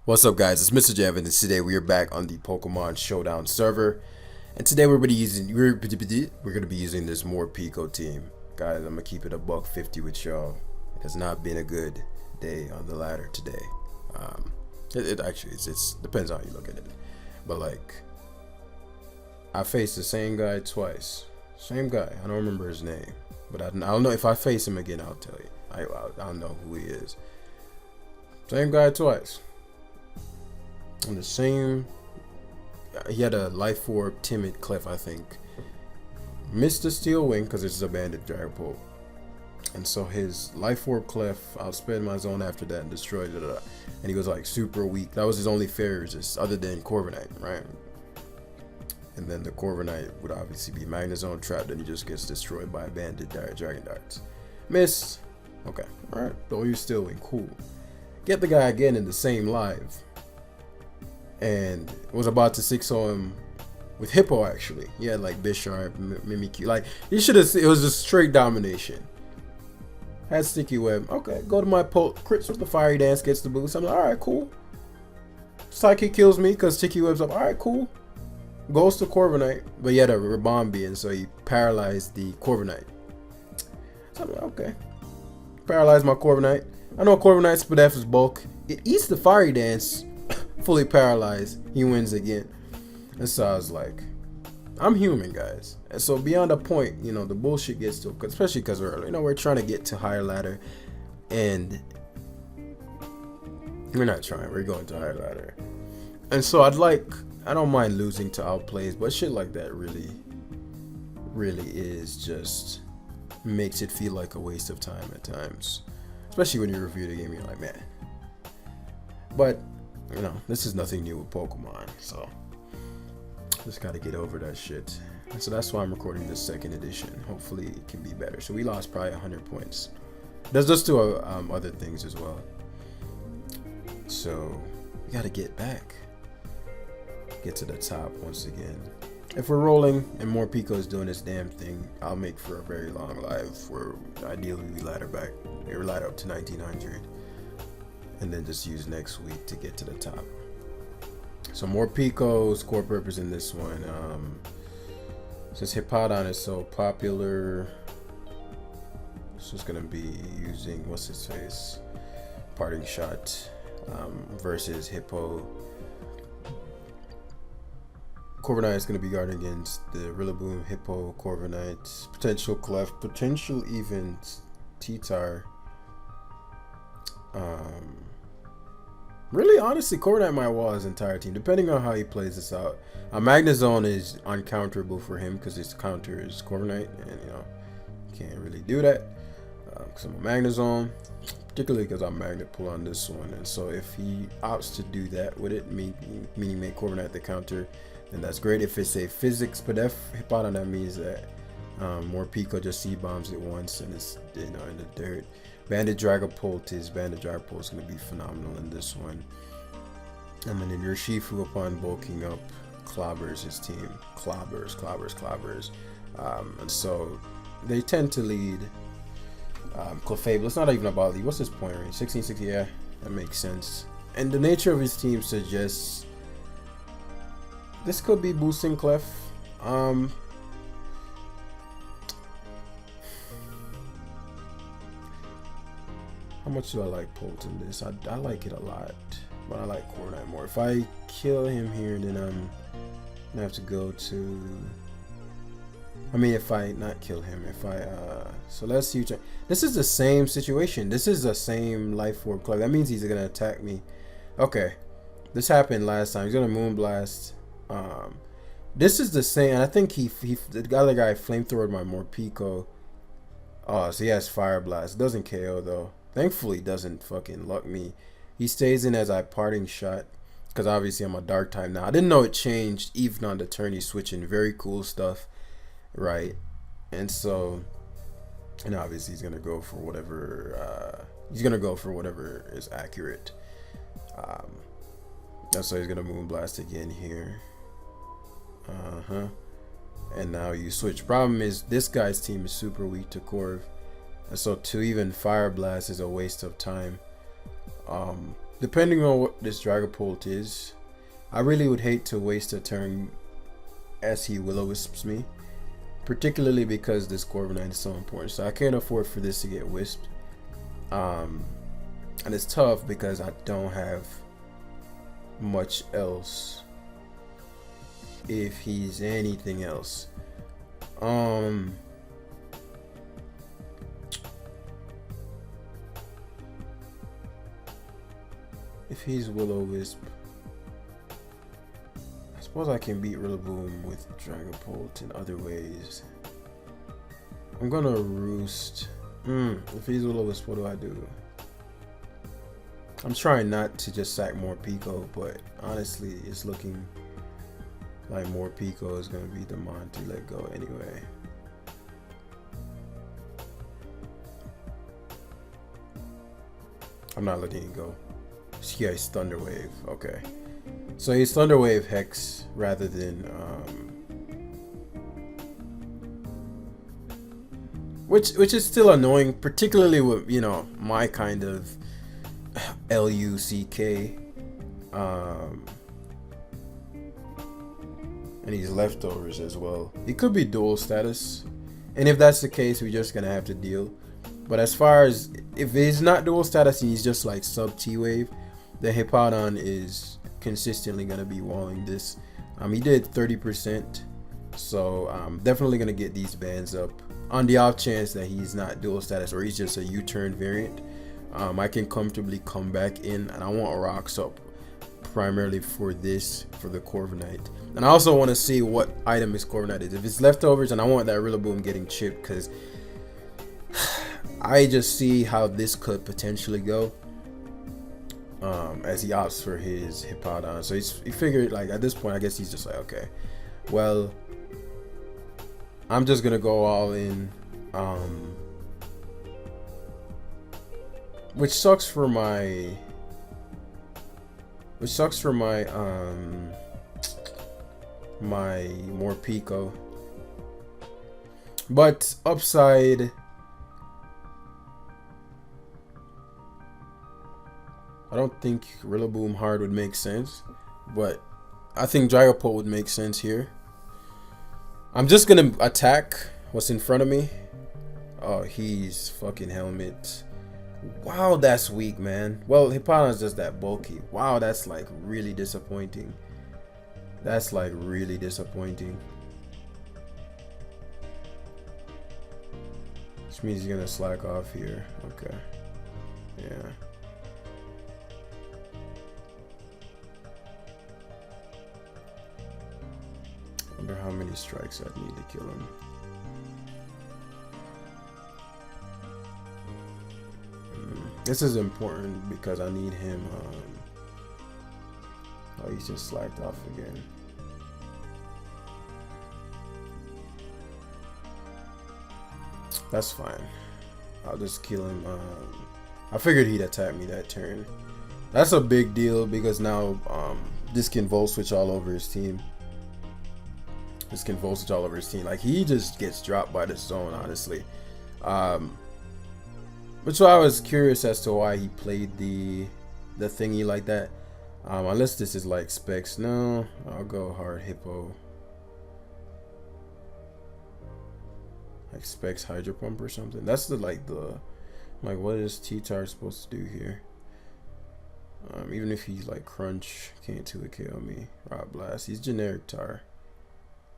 What's up, guys? It's Mrjamvad, and today we are back on the Pokemon Showdown server. And today we're gonna be using this Morpeko team, guys. I'm gonna keep it a buck 50 with y'all. It has not been a good day on the ladder today. It actually it's depends on how you look at it, but like I faced the same guy twice. Same guy. I don't remember his name, but I don't know if I face him again. I'll tell you. I'll know who he is. Same guy twice. On the same, he had a Life Orb Timid Clef, I think. Missed the Steel Wing because it's a Bandit Dragapult. And so his Life Orb Clef, outsped my zone after that and destroyed it. And he was like super weak. That was his only fair resist other than Corviknight, right? And then the Corviknight would obviously be Magnezone trapped, and he just gets destroyed by a Bandit Dragon Darts. Missed. Okay, alright. Though you're Steel Wing, cool. Get the guy again in the same live. And was about to 6-0 him with Hippo, actually. He had like Bisharp, Mimikyu. Like, he should have, it was just straight domination. Had Sticky Web. Okay, go to my crits with the Fiery Dance, gets the boost. I'm like, alright, cool. Psychic kills me because Sticky Web's up. Alright, cool. Goes to Corviknight, but he had a Rabombi, and so he paralyzed the Corviknight. So I'm like, okay. Paralyzed my Corviknight. I know Corviknight's Spadef is bulk. It eats the Fiery Dance. Fully paralyzed, he wins again. And so I was like, I'm human, guys. And so beyond a point, the bullshit gets to, especially because we're trying to get to higher ladder, and we're not trying, we're going to higher ladder. And so I don't mind losing to outplays, but shit like that really is just makes it feel like a waste of time at times, especially when you review the game. You're like, man. But this is nothing new with Pokemon, so just gotta get over that shit. And so that's why I'm recording this second edition. Hopefully it can be better. So we lost probably 100 points. There's just two other things as well. So we gotta get back, get to the top once again. If we're rolling and Morpeko's doing this damn thing, I'll make for a very long live where ideally we ladder up to 1900. And then just use next week to get to the top. So Morpeko's core purpose in this one, since Hippowdon is so popular, it's just gonna be using what's his face, Parting Shot, versus Hippo. Corviknight is gonna be guarding against the Rillaboom, Hippo, Corviknight, potential Clef, potential even T-Tar. Really, honestly, Corviknight might wall his entire team, depending on how he plays this out. Magnezone is uncounterable for him because his counter is Corviknight, and can't really do that because I'm a Magnezone, particularly because I'm Magnet Pull on this one. And so if he opts to do that with it, meaning make Corviknight the counter, then that's great. If it's a Physics Spadef Hippowdon, that means that Morpeko just C-bombs it once and it's in the dirt. Bandit Dragapult is going to be phenomenal in this one. And then Urshifu, upon bulking up, clobbers his team. Clobbers. And so they tend to lead. Clefable, it's not even about lead. What's his point range? 1660, yeah, that makes sense. And the nature of his team suggests this could be boosting Clef. How much do I like Pult in this? I like it a lot, but I like Corviknight more. If I kill him here, then I'm gonna have to go to. If I not kill him, so let's see. This is the same situation. This is the same Life Orb Club. That means he's gonna attack me. Okay, this happened last time. He's gonna Moonblast. This is the same. I think the other guy flamethrowed my Morpeko. Oh, so he has Fire Blast. It doesn't KO though. Thankfully, doesn't fucking luck me. He stays in as I Parting Shot, because obviously I'm a Dark type now. I didn't know it changed even on the turn he's switching. Very cool stuff, right? And so, and obviously he's gonna go for whatever. Is accurate. So he's gonna Moonblast again here. And now you switch. Problem is this guy's team is super weak to Corv. And so to even Fire Blast is a waste of time. depending on what this Dragapult is, I really would hate to waste a turn as he Will-O-Wisps me, particularly because this Corviknight is so important. So I can't afford for this to get wisped. And it's tough because I don't have much else if he's anything else. If he's Will-O-Wisp, I suppose I can beat Rillaboom with Dragapult in other ways. I'm gonna Roost. If he's Will-O-Wisp, what do I do? I'm trying not to just sack Morpeko, but honestly, it's looking like Morpeko is gonna be the mon to let go anyway. I'm not letting it go. Yeah, he's Thunder Wave. Okay, so he's Thunder Wave Hex rather than which is still annoying, particularly with, you know, my kind of LUCK and he's leftovers as well. He could be dual status, and if that's the case, we're just gonna have to deal. But as far as if he's not dual status and he's just like sub T-Wave, the Hippowdon is consistently gonna be walling this. He did 30%, so I'm definitely gonna get these bands up. On the off chance that he's not dual status or he's just a U-turn variant, I can comfortably come back in, and I want rocks up primarily for this, for the Corviknight. And I also want to see what item his Corviknight is. If it's leftovers, and I want that Rillaboom getting chipped, because I just see how this could potentially go. As he opts for his Hippowdon. So he figured, like, at this point, I guess he's just like, okay, well, I'm just gonna go all in, which sucks for my my Morpeko, but upside, I don't think Rillaboom hard would make sense, but I think Dragapult would make sense here. I'm just gonna attack what's in front of me. Oh, he's fucking Helmet. Wow, that's weak, man. Well, Hippowdon's just that bulky. Wow, that's like really disappointing. That's like really disappointing. Which means he's gonna slack off here. Okay. Yeah. Wonder how many strikes I'd need to kill him. This is important because I need him. Oh, he's just slacked off again. That's fine. I'll just kill him. I figured he'd attack me that turn. That's a big deal because now this can Volt Switch all over his team. This can Volt Switch all over his team. Like, he just gets dropped by the zone, honestly. Which I was curious as to why he played the thingy like that. Unless this is like Specs. No, I'll go hard Hippo. Like Specs Hydro Pump or something. That's like what is T-Tar supposed to do here? Even if he's like Crunch, can't 2-hit KO me. Rock Blast. He's generic Tar.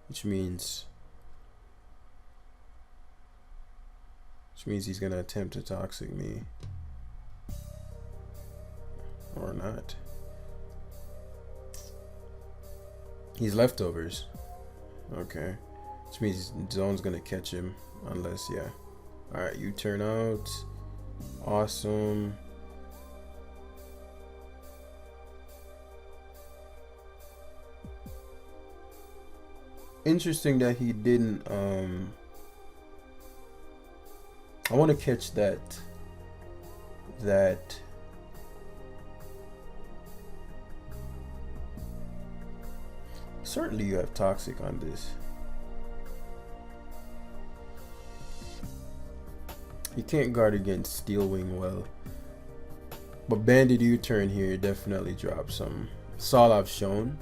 Which means he's gonna attempt to Toxic me. Or not. He's leftovers. Okay. Which means Zone's gonna catch him. Unless, yeah. Alright, you turn out. Awesome. Interesting that he didn't, I want to catch that certainly you have Toxic on this. He can't guard against Steel Wing well. But Bandit U-turn here definitely drops some. Saul I've shown.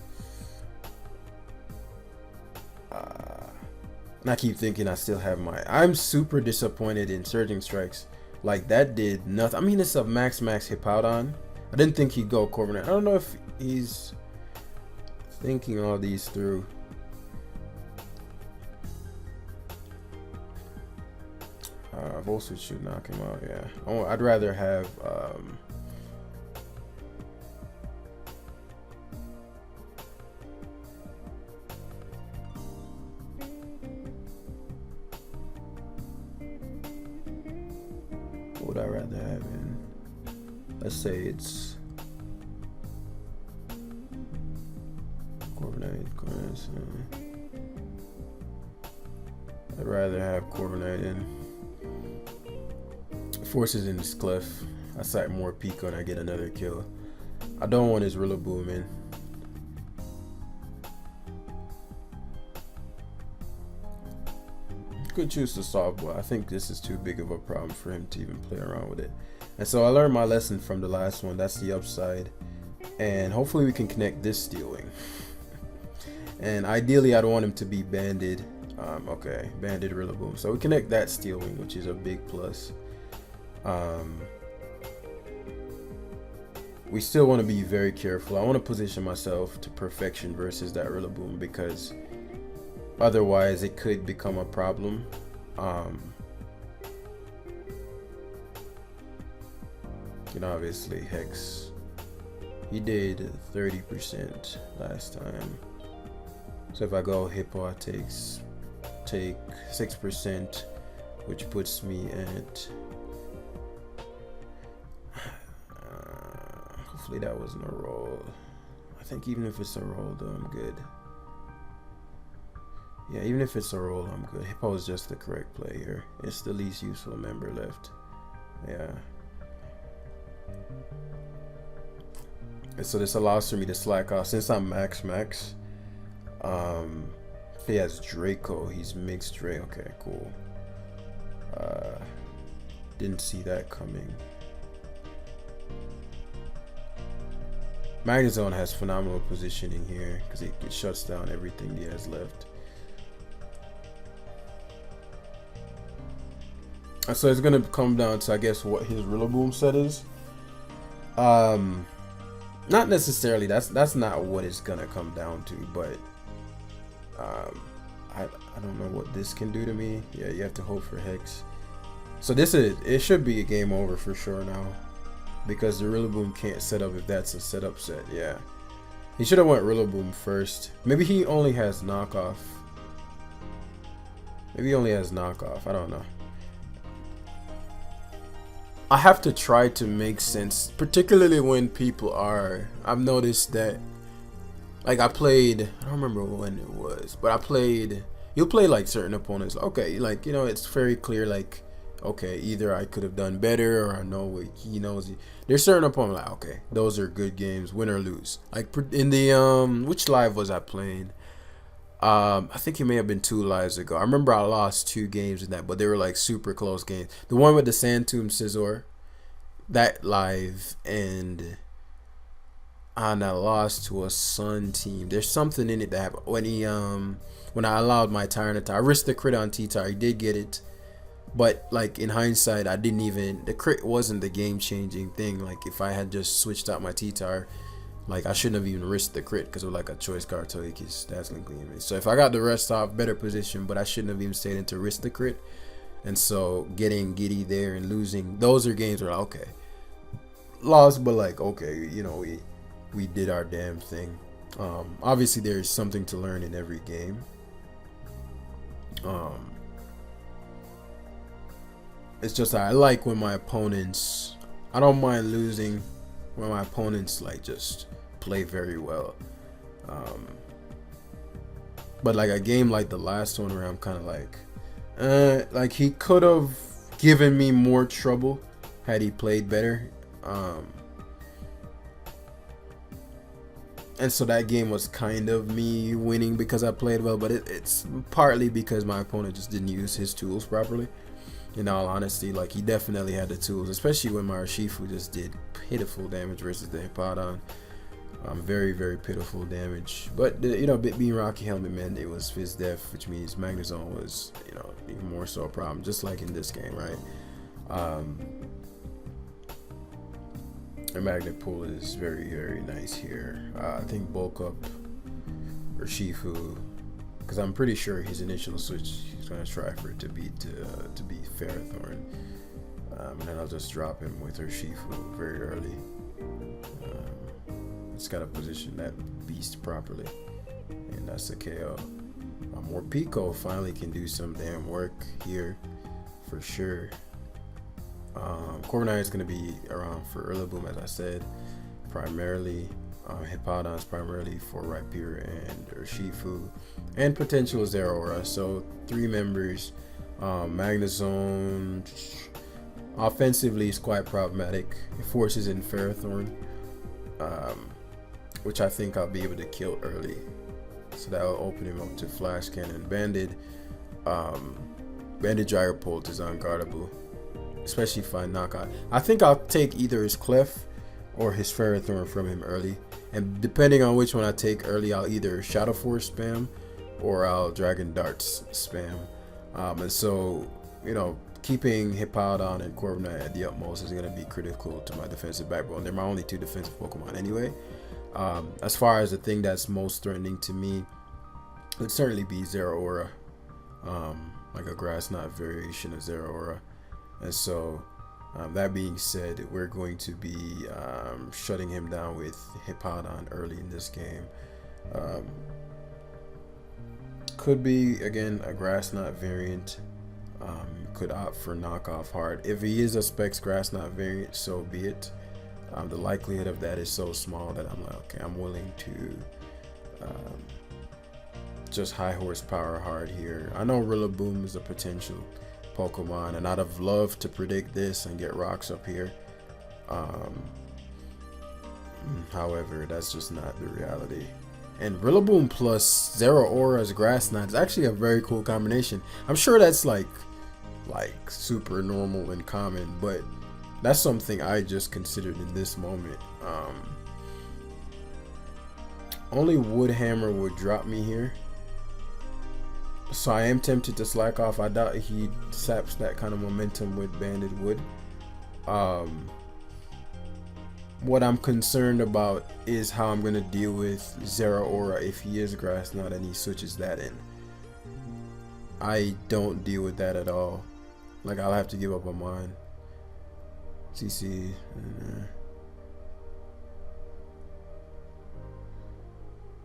And I keep thinking I still have my. I'm super disappointed in Surging Strikes. Like, that did nothing. I mean, it's a max Hippowdon. I didn't think he'd go Corviknight. I don't know if he's thinking all these through. Volswitch should knock him out, yeah. Oh, I'd rather have what would I rather have in? Let's say it's Corviknight. I'd rather have Corviknight in. Forces in this cliff. I sight Morpeko and I get another kill. I don't want his Rillaboom in. Could choose the softball. I think this is too big of a problem for him to even play around with it. And so I learned my lesson from the last one. That's the upside. And hopefully we can connect this Steel Wing. And ideally I'd want him to be banded. Okay, banded Rillaboom. So we connect that Steel Wing, which is a big plus. We still want to be very careful. I want to position myself to perfection versus that Rillaboom, because otherwise it could become a problem. You know, obviously Hex, he did 30% last time. So if I go Hippo, I take 6%, which puts me at hopefully that wasn't a roll. I think even if it's a roll though, I'm good. Yeah, even if it's a roll, I'm good. Hippo is just the correct play here. It's the least useful member left. Yeah. And so this allows for me to slack off. Since I'm max. If he has Draco, he's mixed Dre. Okay, cool. Didn't see that coming. Magnezone has phenomenal positioning here because it shuts down everything he has left. And so it's gonna come down to, I guess, what his Rillaboom set is. Not necessarily. That's not what it's gonna come down to, but I don't know what this can do to me. Yeah, you have to hope for Hex. So it should be a game over for sure now, because the Rillaboom can't set up if that's a setup set. Yeah, he should have went Rillaboom first. Maybe he only has knockoff. Maybe he only has knockoff. I don't know. I have to try to make sense, particularly when people are. I've noticed that, like, I don't remember when it was, but you'll play like certain opponents. Okay, like, you know, it's very clear, like, okay, either I could have done better, or I know he knows. There's certain opponents like, okay, those are good games, win or lose. Like in the which live was I playing? I think it may have been 2 lives ago. I remember I lost 2 games in that, but they were like super close games. The one with the Sandtomb Scizor, that live, and I lost to a Sun team. There's something in it that happened when I allowed my Tyranitar. I risked the crit on T-Tar. He did get it, but like in hindsight, the crit wasn't the game-changing thing. Like if I had just switched out my T-Tar, like I shouldn't have even risked the crit because it was like a choice card to make his Dazzling Gleam. So if I got the rest off, better position, but I shouldn't have even stayed in to risk the crit. And so getting giddy there and losing, those are games where okay, lost, but like okay, you know, we did our damn thing. Obviously there's something to learn in every game. It's just I like when my opponents, I don't mind losing when my opponents like just play very well. But like a game like the last one where I'm kind of like he could have given me more trouble had he played better. And so that game was kind of me winning because I played well, but it's partly because my opponent just didn't use his tools properly. In all honesty, like he definitely had the tools, especially when my Urshifu just did pitiful damage versus the Hippowdon. Very, very pitiful damage. But being Rocky Helmet, man, it was Fizz Def, which means Magnezone was, even more so a problem, just like in this game, right? A Magnet Pull is very, very nice here. I think Bulk Up Urshifu, because I'm pretty sure his initial switch, he's going to try for it to be Ferrothorn. And then I'll just drop him with Urshifu very early. It's got to position that beast properly, and that's a KO. Morpeko finally can do some damn work here for sure. Corviknight is going to be around for Rillaboom, as I said, primarily. Hippowdon's primarily for Rhyperior and Urshifu, and potential Zeraora. So 3 members. Magnezone offensively is quite problematic. It forces in Ferrothorn, which I think I'll be able to kill early. So that'll open him up to Flash Cannon. Banded Gyropolt is unguardable, especially if I knock out. I think I'll take either his Clef or his Ferrothorn from him early. And depending on which one I take early, I'll either Shadow Force spam or I'll Dragon Darts spam. And so, keeping Hippowdon and Corviknight at the utmost is going to be critical to my defensive backbone. They're my only 2 defensive Pokemon anyway. As far as the thing that's most threatening to me, it'd certainly be Zeraora, like a Grass Knot variation of Zeraora. And so, that being said, we're going to be shutting him down with Hippowdon early in this game. Could be, again, a Grass Knot variant. Could opt for Knockoff Hard. If he is a Specs Grass Knot variant, so be it. The likelihood of that is so small that I'm like, okay, I'm willing to just high horsepower hard here. I know Rillaboom is a potential Pokemon, and I'd have loved to predict this and get rocks up here. However, that's just not the reality. And Rillaboom plus Zeraora's Grass Knot is actually a very cool combination. I'm sure that's like super normal and common, but that's something I just considered in this moment. Only Wood Hammer would drop me here, so I am tempted to slack off. I doubt he saps that kind of momentum with Banded Wood. What I'm concerned about is how I'm going to deal with Zeraora if he is Grass Knot and he switches that in. I don't deal with that at all. Like, I'll have to give up on mine. CC.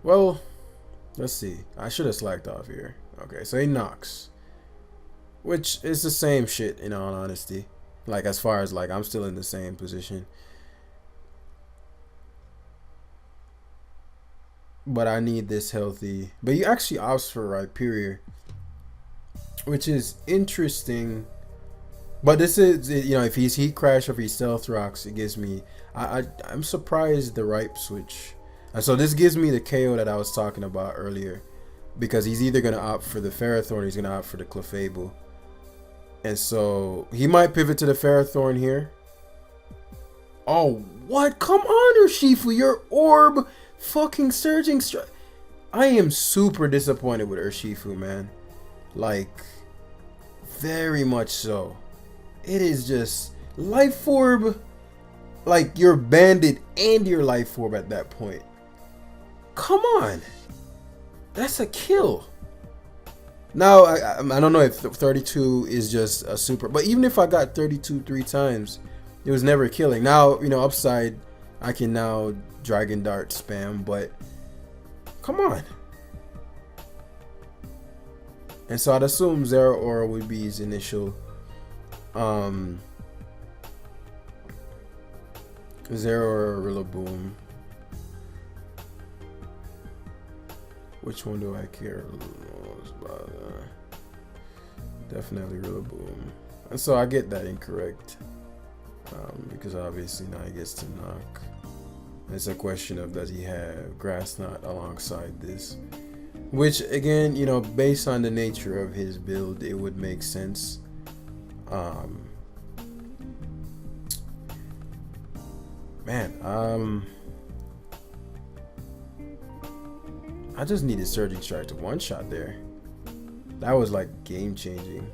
Well, let's see. I should have slacked off here. Okay, so he knocks, which is the same shit in all honesty. Like, as far as like I'm still in the same position, but I need this healthy. But he actually opts for Rhyperior, which is interesting. But this is, if he's Heat Crash or if he's Stealth Rocks, it gives me, I'm surprised the Ripe switch. And so this gives me the KO that I was talking about earlier, because he's either going to opt for the Ferrothorn or he's going to opt for the Clefable. And so he might pivot to the Ferrothorn here. Oh, what? Come on, Urshifu, your Orb fucking Surging Strike. I am super disappointed with Urshifu, man. Like, very much so. It is just Life Orb, like you're Banded and your Life Orb at that point. Come on, that's a kill. Now I don't know if 32 is just a super, but even if I got 32 3 times, it was never killing. Now upside, I can now Dragon Dart spam, but come on. And so I'd assume Zeraora would be his initial. Zeraora, Rillaboom. Which one do I care most about? Definitely Rillaboom. And so I get that incorrect, because obviously now he gets to knock. It's a question of, does he have Grass Knot alongside this? Which again, based on the nature of his build, it would make sense. Um, man, I just needed Surging Strike to one shot there. That was like game changing.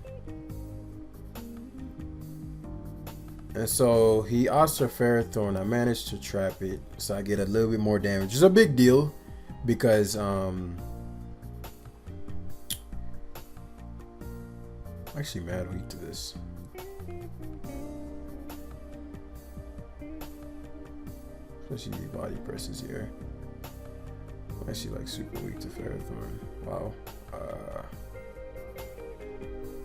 And so he Oscar Ferrothorn. I managed to trap it, so I get a little bit more damage. It's a big deal because I'm actually mad weak to this. Especially the body presses here. I'm actually like super weak to Ferrothorn. Wow.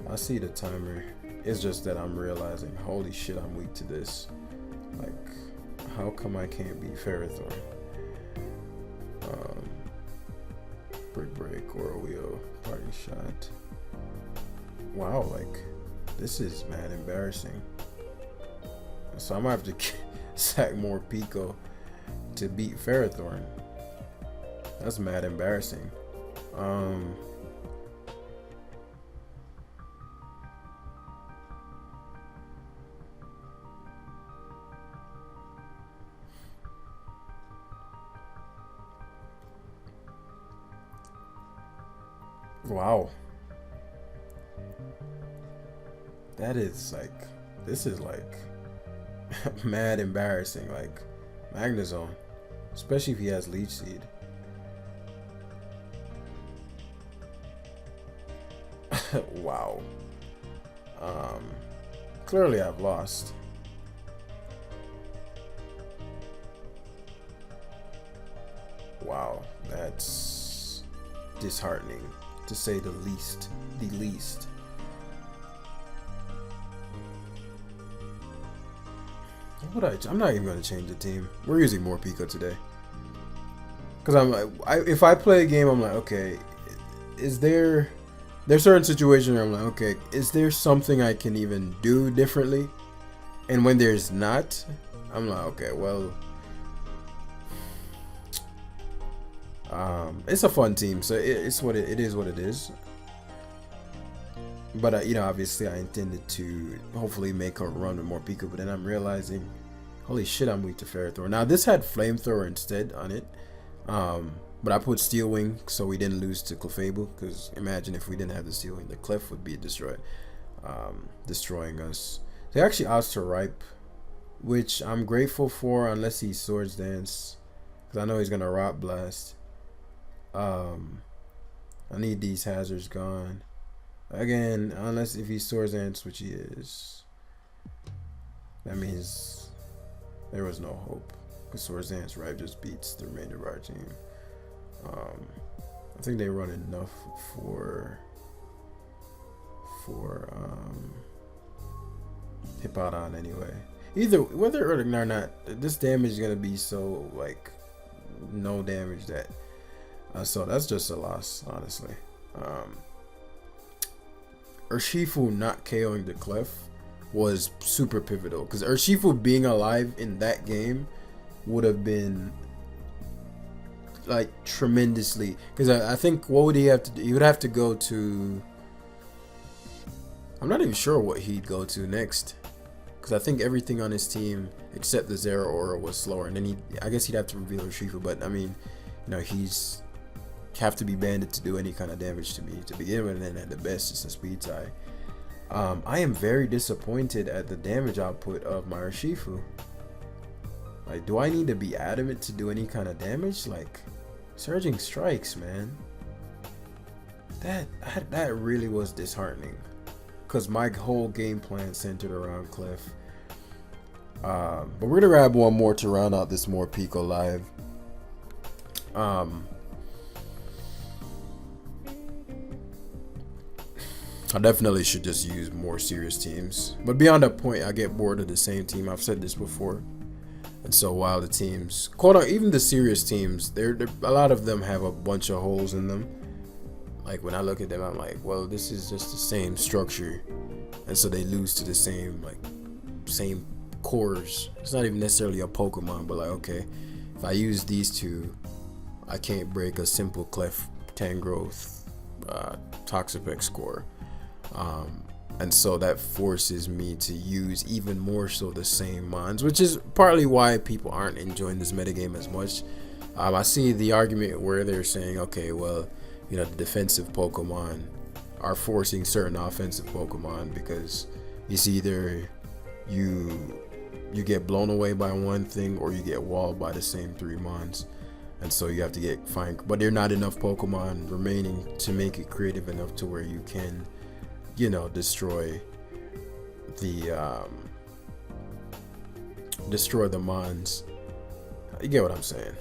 I see the timer. It's just that I'm realizing, holy shit, I'm weak to this. Like, how come I can't beat Ferrothorn? Brick break, or wheel, party shot. Wow, like, this is mad embarrassing. So I'm gonna have to sack Morpeko to beat Ferrothorn. That's mad embarrassing. Wow. That is like, this is like mad embarrassing. Like, Magnezone, especially if he has Leech Seed. Wow. Clearly I've lost. Wow, that's disheartening, to say the least. I'm not even gonna change the team. We're using Morpeko today. Cause I'm like, if I play a game, I'm like, okay, there's certain situations where I'm like, okay, is there something I can even do differently? And when there's not, I'm like, okay, well, it's a fun team, so it's what it is. What it is. But you know, obviously, I intended to hopefully make a run with Morpeko, but then I'm realizing, holy shit, I'm weak to Ferrothorn. Now this had Flamethrower instead on it, but I put Steel Wing so we didn't lose to Clefable. Because imagine if we didn't have the Steel Wing, the Clef would be destroyed, destroying us. They actually asked to Ripe, which I'm grateful for, unless he Swords Dance, because I know he's gonna Rock Blast. I need these hazards gone. Again, unless if he Swords Dance, which he is, that means there was no hope. Because Swords Dance Ripe just beats the remainder of our team. I think they run enough for Hippowdon anyway. Either whether or not, this damage is gonna be so like no damage that so that's just a loss, honestly. Urshifu not KOing the Clef was super pivotal, because Urshifu being alive in that game would have been like tremendously, because I think what would he have to do? He would have to go to, I'm not even sure what he'd go to next, because I think everything on his team except the Zero Aura was slower, and then I guess he'd have to reveal Urshifu, but I mean, you know, he's have to be banded to do any kind of damage to me to begin with, and then at the best it's a speed tie. I am very disappointed at the damage output of my Urshifu. Like, do I need to be adamant to do any kind of damage? Like, Surging Strikes, man, that really was disheartening, because my whole game plan centered around Clef. But we're gonna grab one more to round out this Morpeko live. I definitely should just use more serious teams, but beyond that point, I get bored of the same team. I've said this before, and so while the teams, even the serious teams, they're a lot of them have a bunch of holes in them. Like, when I look at them, I'm like, well, this is just the same structure, and so they lose to the same cores. It's not even necessarily a Pokemon, but like, okay, if I use these two, I can't break a simple Clef Tangrowth Toxapex score. and so that forces me to use even more so the same mons, which is partly why people aren't enjoying this metagame as much. I see the argument where they're saying, okay, well, you know, the defensive Pokemon are forcing certain offensive Pokemon because it's either you get blown away by one thing or you get walled by the same 3 mons, and so you have to but there are not enough Pokemon remaining to make it creative enough to where you can, you know, destroy the mons. You get what I'm saying?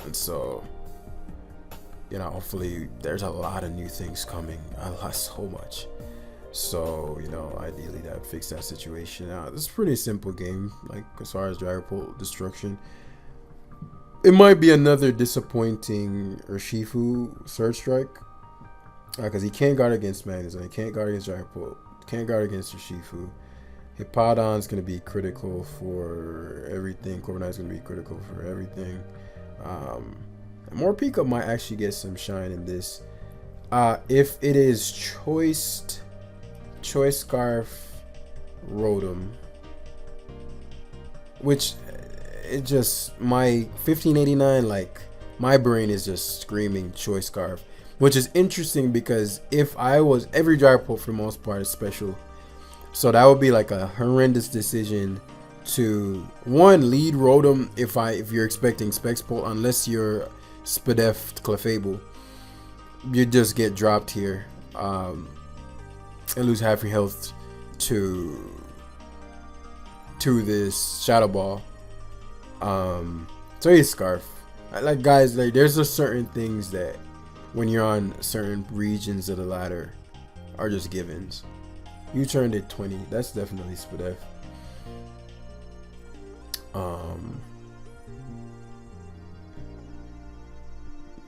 And so, you know, hopefully there's a lot of new things coming. So much. So, you know, ideally that would fix that situation out. It's a pretty simple game, like as far as Dragapult destruction. It might be another disappointing Urshifu Surge Strike, because he can't guard against Magnezone, he can't guard against Dragapult, can't guard against Urshifu. Hippowdon's going to be critical for everything. Corviknight's going to be critical for everything. Morpeko might actually get some shine in this. If it is Choice Scarf Rotom, which it just, my 1589, like my brain is just screaming Choice Scarf, which is interesting because if I was, every Dragapult for the most part is special. So that would be like a horrendous decision to, one, lead Rotom if you're expecting Spexpult, unless you're Spadef Clefable. You just get dropped here and lose half your health to this Shadow Ball. So he's Scarf. Like, guys, like there's just certain things that when you're on certain regions of the ladder are just givens. You turned it 20. That's definitely Spadef.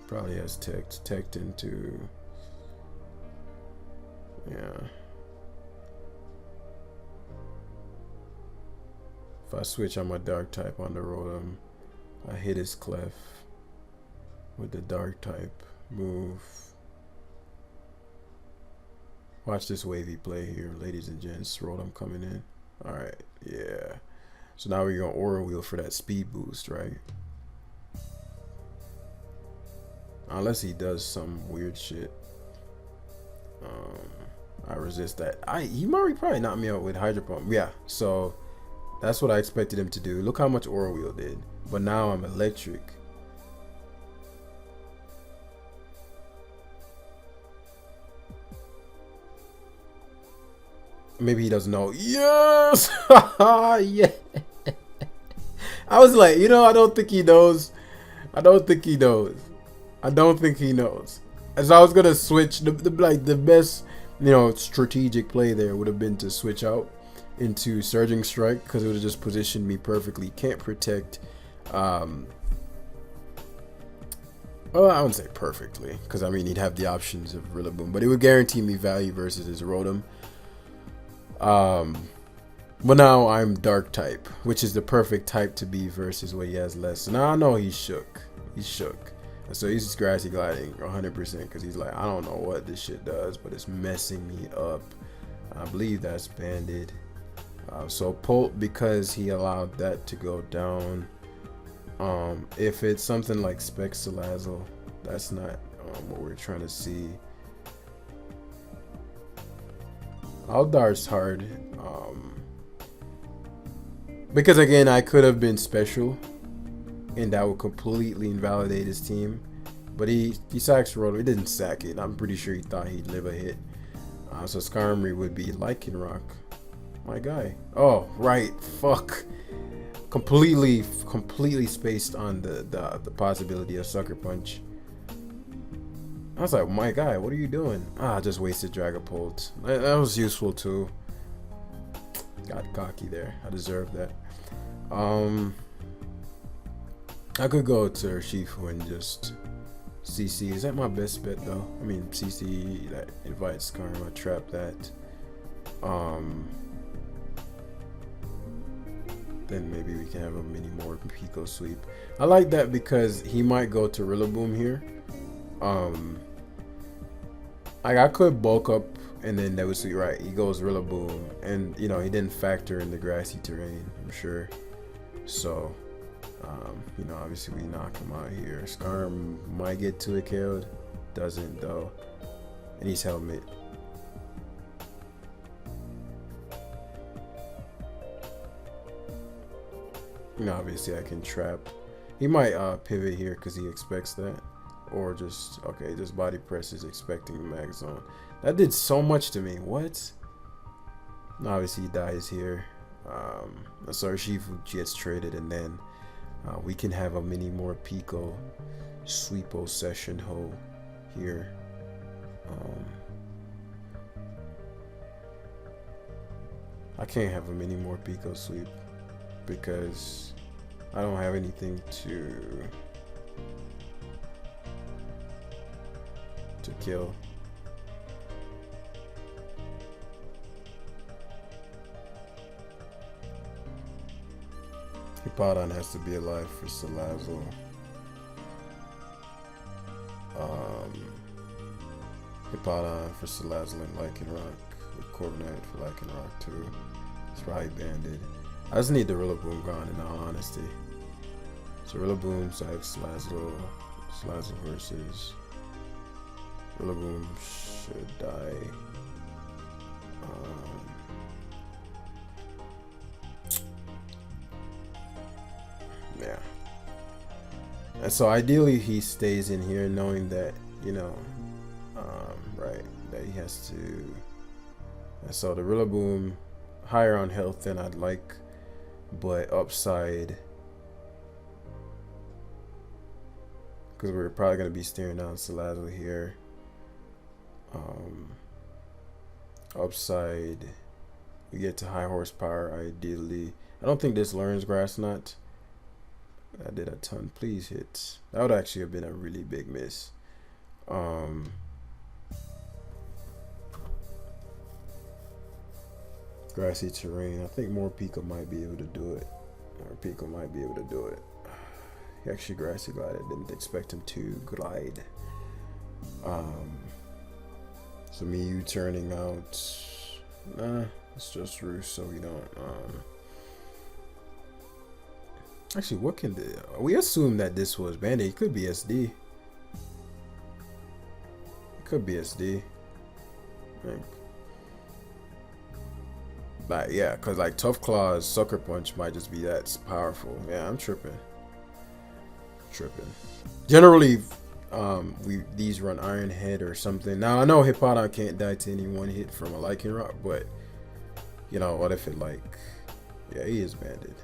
Probably has teched into, yeah. If I switch on my dark type on the Rotom, I hit his Clef with the dark type move. Watch this wavy play here, ladies and gents. Rotom coming in. Alright, yeah. So now we're going to Aura Wheel for that speed boost, right? Unless he does some weird shit. I resist that. He might probably knock me out with Hydro Pump. Yeah, so that's what I expected him to do. Look how much Aura Wheel did. But now I'm electric. Maybe he doesn't know. Yes! Yeah. I was like, you know, I don't think he knows. I don't think he knows. As I was gonna switch, the best, you know, strategic play there would have been to switch out into Surging Strike, because it would have just positioned me perfectly. Can't protect. Well, I wouldn't say perfectly, because I mean he'd have the options of Rillaboom, but it would guarantee me value versus his Rotom. But now I'm Dark type, which is the perfect type to be versus what he has less. So now I know he's shook. And so he's just Grassy Gliding 100%, because he's like, I don't know what this shit does, but it's messing me up. I believe that's banded. So Pult, because he allowed that to go down. If it's something like Spexalazzle, that's not what we're trying to see. Aldar's hard. Because again, I could have been special, and that would completely invalidate his team. But he sacks Rotom. He didn't sack it. I'm pretty sure he thought he'd live a hit. So Skarmory would be Lycanroc. My guy. Oh, right. Fuck. Completely spaced on the possibility of Sucker Punch. I was like, my guy, what are you doing? I just wasted Dragapult. That was useful too. Got cocky there. I deserve that. I could go to Urshifu and just CC. Is that my best bet though? I mean, CC that invites Karma, trap that. Then maybe we can have a mini Morpeko sweep. I like that because he might go to Rillaboom here. Like I could bulk up And then that was right. He goes Rillaboom, and you know he didn't factor in the grassy terrain. I'm sure. So, you know, obviously we knock him out here. Skarm might get to it killed, doesn't though. And he's helmet. You know, obviously I can trap. He might pivot here because he expects that, or just okay, just body presses expecting the mag zone. That did so much to me. What? Obviously he dies here. So Urshifu gets traded, and then we can have a mini Morpeko sweepo session ho here. I can't have a mini Morpeko sweep because I don't have anything to kill. Hippowdon has to be alive for Salazzle. Hippowdon for Salazzle and Lycanroc. With Corviknight for Lycanroc too. It's probably banded. I just need the Rillaboom gone in all honesty. So Rillaboom, Salazzle versus Rillaboom should die. Yeah. And so ideally he stays in here knowing that, you know, right, that he has to. And so the Rillaboom higher on health than I'd like, but upside, because we're probably going to be staring down Salazzle here. Upside, we get to high horsepower ideally. I don't think this learns Grass Knot. I did a ton. Please hit. That would actually have been a really big miss. Grassy terrain. I think Morpeko might be able to do it. Morpeko might be able to do it. He actually grassy glided. Didn't expect him to glide. So me U-turning out. Nah, it's just roost, so we don't. Actually, what can we assume that this was Band-Aid? It could be SD. It could be SD. Like, yeah, because like Tough Claw's Sucker Punch might just be that powerful. Yeah, I'm tripping. Generally, these run Iron Head or something. Now I know Hippowdon can't die to any one hit from a Lycanroc, but you know what if it like, yeah, he is banded.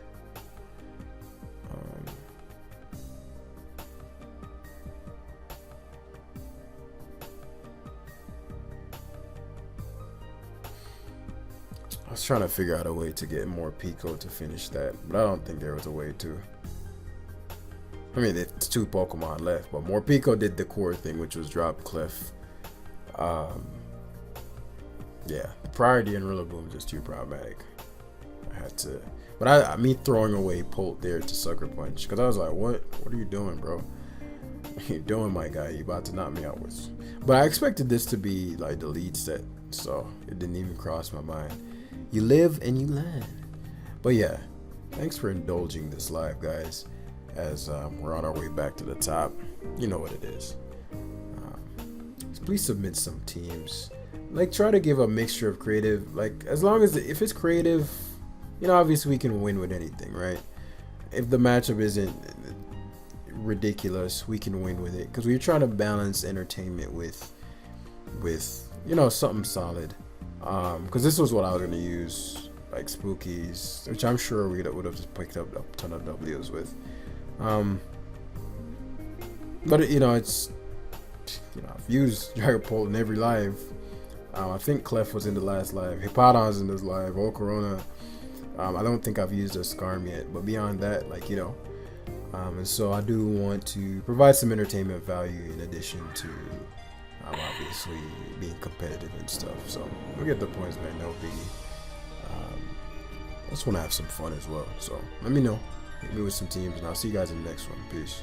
I was trying to figure out a way to get Morpeko to finish that, but I don't think there was a way to. I mean, it's 2 Pokemon left, but Morpeko did the core thing, which was drop Clef. Yeah, the priority in Rillaboom is just too problematic. I had to, but me throwing away Polt there to Sucker Punch, because I was like, what are you doing, bro? What are you doing, my guy? You about to knock me out with? But I expected this to be like the lead set, so it didn't even cross my mind. You live and you learn. But yeah, thanks for indulging this live, guys, as we're on our way back to the top. You know what it is. Please submit some teams. Like, try to give a mixture of creative. Like, as long as if it's creative, you know, obviously we can win with anything, right? If the matchup isn't ridiculous, we can win with it, because we're trying to balance entertainment with you know, something solid. Because this was what I was going to use, like Spookies, which I'm sure we would have just picked up a ton of W's with. But you know, it's, you know, I've used Dragapult in every live. I think Clef was in the last live. Hippowdon's in this live. Old Corona. I don't think I've used a Skarm yet, but beyond that, like, you know. And so I do want to provide some entertainment value in addition to obviously being competitive and stuff. So we'll get the points, man. No biggie. I just want to have some fun as well. So let me know. Hit me with some teams, and I'll see you guys in the next one. Peace.